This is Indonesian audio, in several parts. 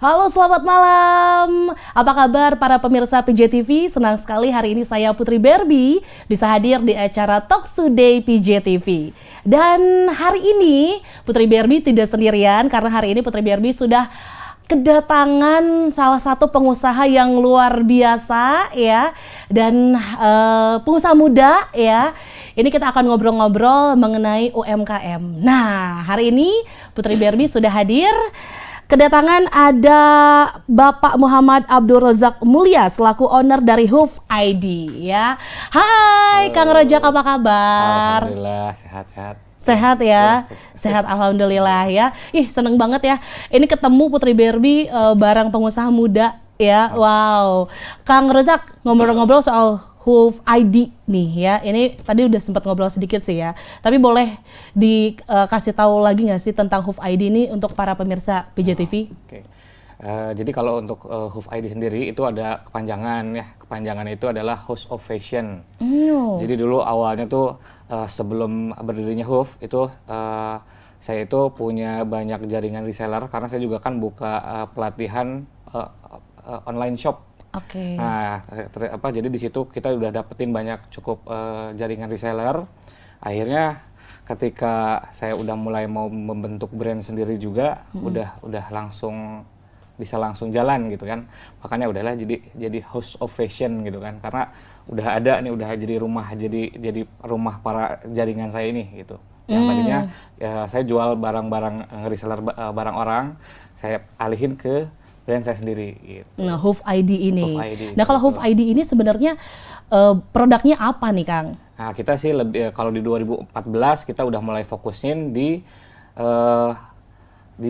Halo, selamat malam. Apa kabar para pemirsa PJTV? Senang sekali hari ini saya Putri Barbie bisa hadir di acara Talk Today PJTV. Dan hari ini Putri Barbie tidak sendirian karena hari ini Putri Barbie sudah kedatangan salah satu pengusaha yang luar biasa ya, dan pengusaha muda ya. Ini kita akan ngobrol-ngobrol mengenai UMKM. Nah, hari ini Putri Barbie sudah hadir. Kedatangan ada Bapak Muhammad Abdul Rozak Mulia selaku owner dari Hoof ID ya. Hai, Kang Rozak, apa kabar? Alhamdulillah sehat-sehat. Sehat ya, sehat alhamdulillah ya. Ih, seneng banget ya. Ini ketemu Putri Barbie bareng pengusaha muda ya. Wow, Kang Rozak, ngobrol-ngobrol soal Hoof ID nih ya. Ini tadi udah sempat ngobrol sedikit sih ya. Tapi boleh dikasih tahu lagi nggak sih tentang Hoof ID ini untuk para pemirsa PJTV? Oke. Jadi kalau untuk Hoof ID sendiri itu ada kepanjangan ya. Kepanjangan itu adalah House of Fashion. Jadi dulu awalnya tuh sebelum berdirinya Hoof itu saya itu punya banyak jaringan reseller karena saya juga kan buka pelatihan online shop. Oke. Nah, jadi di situ kita udah dapetin banyak cukup jaringan reseller. Akhirnya ketika saya udah mulai mau membentuk brand sendiri juga, udah langsung bisa langsung jalan gitu kan. Makanya udahlah jadi House of Fashion gitu kan. Karena udah ada nih, udah jadi rumah para jaringan saya ini gitu. Yang tadinya ya saya jual barang-barang reseller barang orang, saya alihin ke brand saya sendiri gitu. Nah, Hoof ID ini. Hoof ID, nah, kalau Hoof ID ini sebenarnya produknya apa nih, Kang? Nah, kita sih lebih kalau di 2014 kita udah mulai fokusin di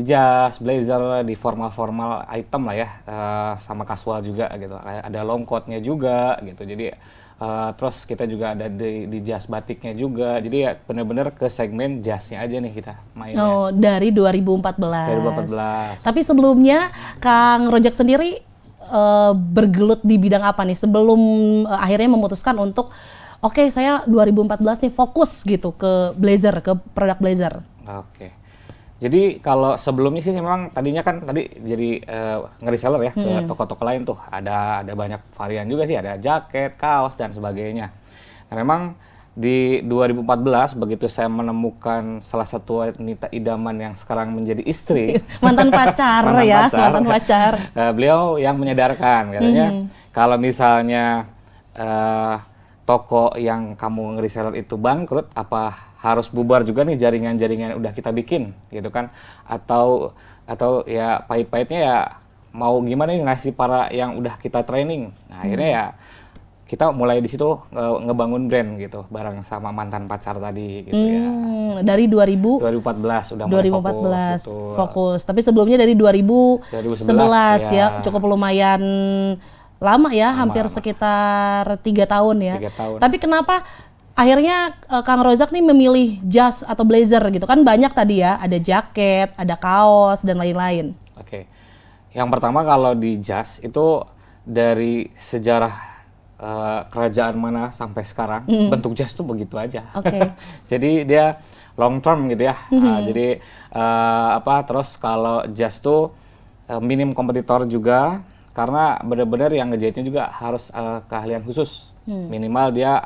jas, blazer, di formal item lah ya, sama casual juga gitu. Ada long coat-nya juga gitu. Jadi terus kita juga ada di jas batiknya juga. Jadi ya benar-benar ke segmen jasnya aja nih kita mainnya. Oh, dari 2014. Dari 2014. Tapi sebelumnya Kang Rozak sendiri bergelut di bidang apa nih sebelum akhirnya memutuskan untuk oke, saya 2014 nih fokus gitu ke blazer, ke produk blazer. Oke. Jadi kalau sebelumnya sih memang tadinya kan tadi jadi nge-reseller ya ke toko-toko lain tuh. Ada banyak varian juga sih, ada jaket, kaos dan sebagainya. Nah, memang di 2014 begitu saya menemukan salah satu wanita idaman yang sekarang menjadi istri, mantan pacar. Mantan pacar. Beliau yang menyadarkan katanya kalau misalnya toko yang kamu nge-reseller itu bangkrut, apa harus bubar juga nih jaringan-jaringan yang udah kita bikin gitu kan, atau ya pahit-pahitnya ya mau gimana nih ngasih para yang udah kita training. Nah, akhirnya ya kita mulai di situ ngebangun brand gitu bareng sama mantan pacar tadi gitu ya. Dari 2014 udah mulai 2014 fokus. Tapi sebelumnya dari 2011 ya, cukup lumayan lama ya, hampir sekitar 3 tahun ya. 3 tahun. Tapi kenapa akhirnya Kang Rozak nih memilih jas atau blazer gitu kan? Banyak tadi ya, ada jaket, ada kaos dan lain-lain. Oke. Yang pertama kalau di jas itu dari sejarah kerajaan mana sampai sekarang bentuk jas tuh begitu aja. Oke. Jadi dia long term gitu ya. Jadi terus kalau jas tuh minim kompetitor juga karena benar-benar yang ngejahitnya juga harus keahlian khusus. Minimal dia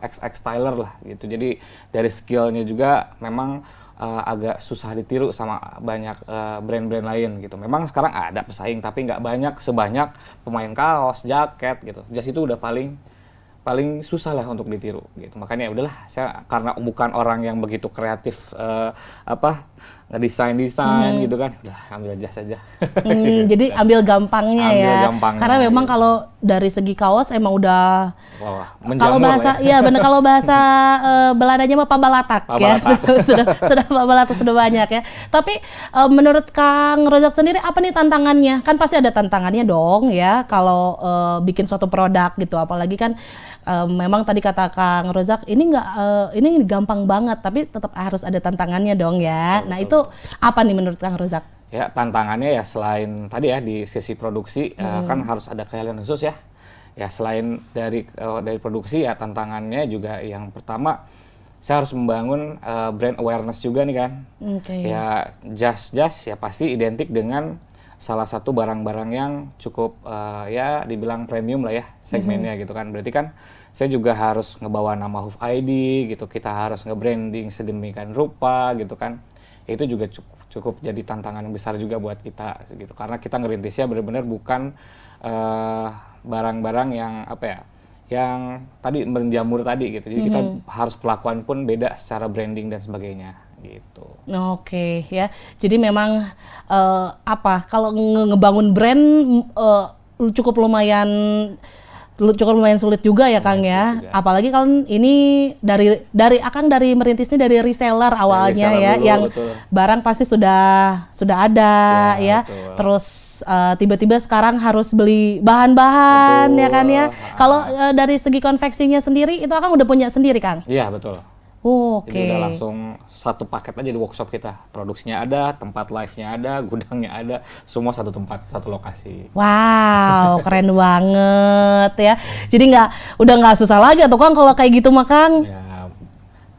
XX styler lah gitu. Jadi dari skillnya juga memang agak susah ditiru sama banyak brand-brand lain gitu. Memang sekarang ada pesaing tapi nggak banyak sebanyak pemain kaos, jaket gitu. Jas itu udah paling susah lah untuk ditiru gitu. Makanya udahlah, saya karena bukan orang yang begitu kreatif ngedesain gitu kan, udah ambil jas aja. Jadi ambil gampangnya karena memang kalau dari segi kaos emang udah kalau bahasa ya benar, kalau bahasa Belandanya mah pabalatak ya. sudah pabalatak sudah banyak ya. Tapi menurut Kang Rozak sendiri apa nih tantangannya? Kan pasti ada tantangannya dong ya kalau bikin suatu produk gitu, apalagi kan memang tadi kata Kang Rozak ini ini gampang banget, tapi tetap harus ada tantangannya dong ya. Nah, itu apa nih menurut Kang Rozak? Ya, tantangannya ya selain tadi ya di sisi produksi kan harus ada keahlian khusus ya. Ya selain dari produksi ya tantangannya juga yang pertama saya harus membangun brand awareness juga nih kan. Okay. Ya jas ya pasti identik dengan salah satu barang-barang yang cukup ya dibilang premium lah ya segmennya gitu kan. Berarti kan saya juga harus ngebawa nama Hoof ID gitu, kita harus nge-branding sedemikian rupa gitu kan. Itu juga cukup jadi tantangan yang besar juga buat kita gitu, karena kita ngerintisnya benar-benar bukan barang-barang yang apa ya, yang tadi menjamur tadi gitu. Jadi kita harus pelakuan pun beda secara branding dan sebagainya gitu. Oke, ya. Jadi memang kalau ngebangun brand cukup lumayan sulit juga ya Kang ya. Juga. Apalagi kan ini dari Akang dari merintis ini dari reseller awalnya reseller ya, dulu, yang betul. barang pasti sudah ada ya. Betul. Terus tiba-tiba sekarang harus beli bahan-bahan ya kan ya. Kalau dari segi konveksinya sendiri itu Akang udah punya sendiri Kang? Iya betul. Oke. Jadi udah langsung satu paket aja di workshop kita. Produksinya ada, tempat live-nya ada, gudangnya ada, semua satu tempat, satu lokasi. Wow, keren banget ya. Jadi udah nggak susah lagi tuh Kang kalau kayak gitu mah Kang. Ya,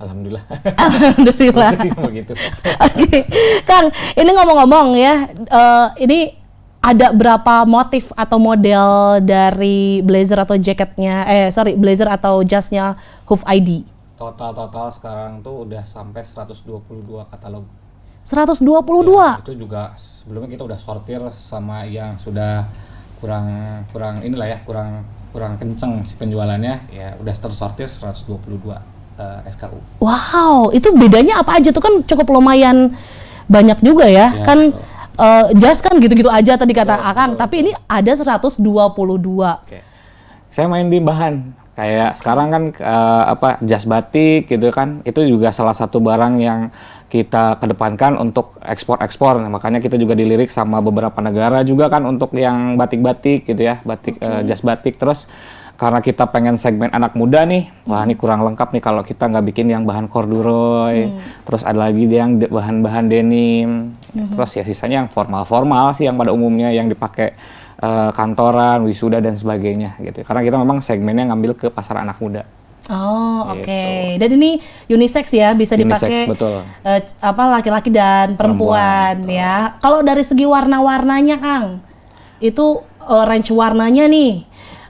alhamdulillah. Alhamdulillah. Begitu. Oke, Kang, ini ngomong-ngomong ya, ini ada berapa motif atau model dari blazer atau blazer atau jasnya Hoof ID? Total sekarang tuh udah sampai 122 katalog. 122? Ya, itu juga sebelumnya kita udah sortir sama yang sudah kurang inilah ya, kurang kenceng si penjualannya, ya udah tersortir 122 SKU. Wow, itu bedanya apa aja tuh, kan cukup lumayan banyak juga ya, Ya kan jas kan gitu-gitu aja tadi kata Betul, Akang, betul, tapi ini ada 122. Oke. Saya main di bahan. Kayak sekarang kan jas batik gitu kan, itu juga salah satu barang yang kita kedepankan untuk ekspor. Nah, makanya kita juga dilirik sama beberapa negara juga kan untuk yang batik-batik gitu ya, jas batik. Terus karena kita pengen segmen anak muda nih, wah ini kurang lengkap nih kalau kita nggak bikin yang bahan corduroy. Terus ada lagi yang bahan-bahan denim. Terus ya sisanya yang formal sih yang pada umumnya yang dipakai kantoran, wisuda dan sebagainya gitu. Karena kita memang segmennya ngambil ke pasar anak muda. Oh, Gitu. oke. Dan ini unisex ya, bisa dipakai betul. Laki-laki dan perempuan ya. Kalau dari segi warna-warnanya Kang, itu range warnanya nih,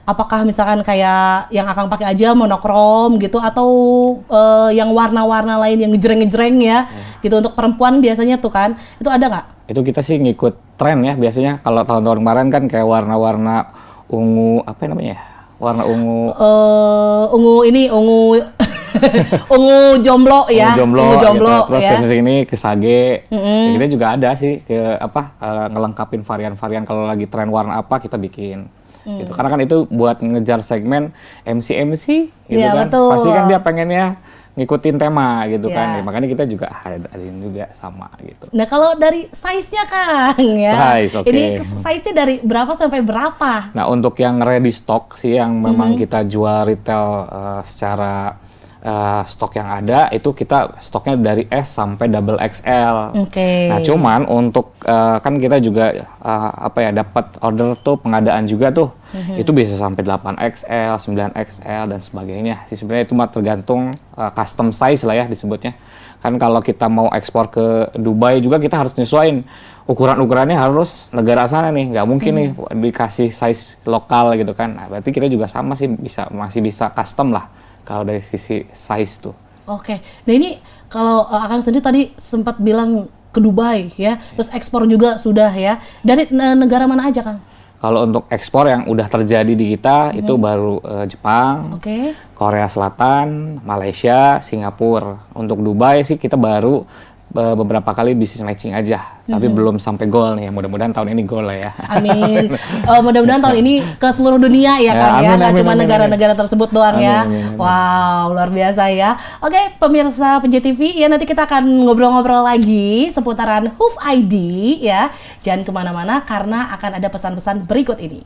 apakah misalkan kayak yang Akang pakai aja monokrom gitu, atau yang warna-warna lain yang ngejreng-ngejreng ya, gitu untuk perempuan biasanya tuh kan, itu ada nggak? Itu kita sih ngikut tren ya biasanya. Kalau tahun-tahun kemarin kan kayak warna-warna ungu, apa namanya ya? Warna ungu. Ungu jomblo ya. Ungu jomblo gitu. Terus ya. ke sini ke sage. Ya, kita juga ada sih ngelengkapin varian-varian kalau lagi tren warna apa kita bikin. Gitu. Karena kan itu buat ngejar segmen MC gitu ya, kan. Betul. Pasti kan dia pengennya ngikutin tema gitu ya. kan. Ya, makanya kita juga adain juga sama gitu. Nah, kalau dari size-nya Kang ya. Size, oke. Ini size-nya dari berapa sampai berapa? Nah, untuk yang ready stock sih yang memang kita jual retail secara stok yang ada, itu kita stoknya dari S sampai double XL. Oke. Nah, cuman untuk kan kita juga dapat order tuh pengadaan juga tuh. Itu bisa sampai 8XL, 9XL dan sebagainya. Sih sebenarnya itu mah tergantung custom size lah ya disebutnya. Kan kalau kita mau ekspor ke Dubai juga kita harus nyesuaiin. Ukuran-ukurannya harus negara sana nih, nggak mungkin nih dikasih size lokal gitu kan. Nah, berarti kita juga sama sih masih bisa custom lah kalau dari sisi size tuh. Oke, nah ini kalau Akang sendiri tadi sempat bilang ke Dubai ya, terus ekspor juga sudah ya. Dari negara mana aja Kang? Kalau untuk ekspor yang udah terjadi di kita itu baru Jepang, Korea Selatan, Malaysia, Singapura. Untuk Dubai sih kita baru beberapa kali bisnis matching aja, tapi belum sampai goal nih. Mudah-mudahan tahun ini goal lah ya. Amin. Mudah-mudahan tahun ini ke seluruh dunia ya Kang ya, nggak cuma negara-negara tersebut doang ya. Amin. Wow, luar biasa ya. Oke, pemirsa Penjat TV ya, nanti kita akan ngobrol-ngobrol lagi seputaran Hoof ID ya. Jangan kemana-mana karena akan ada pesan-pesan berikut ini.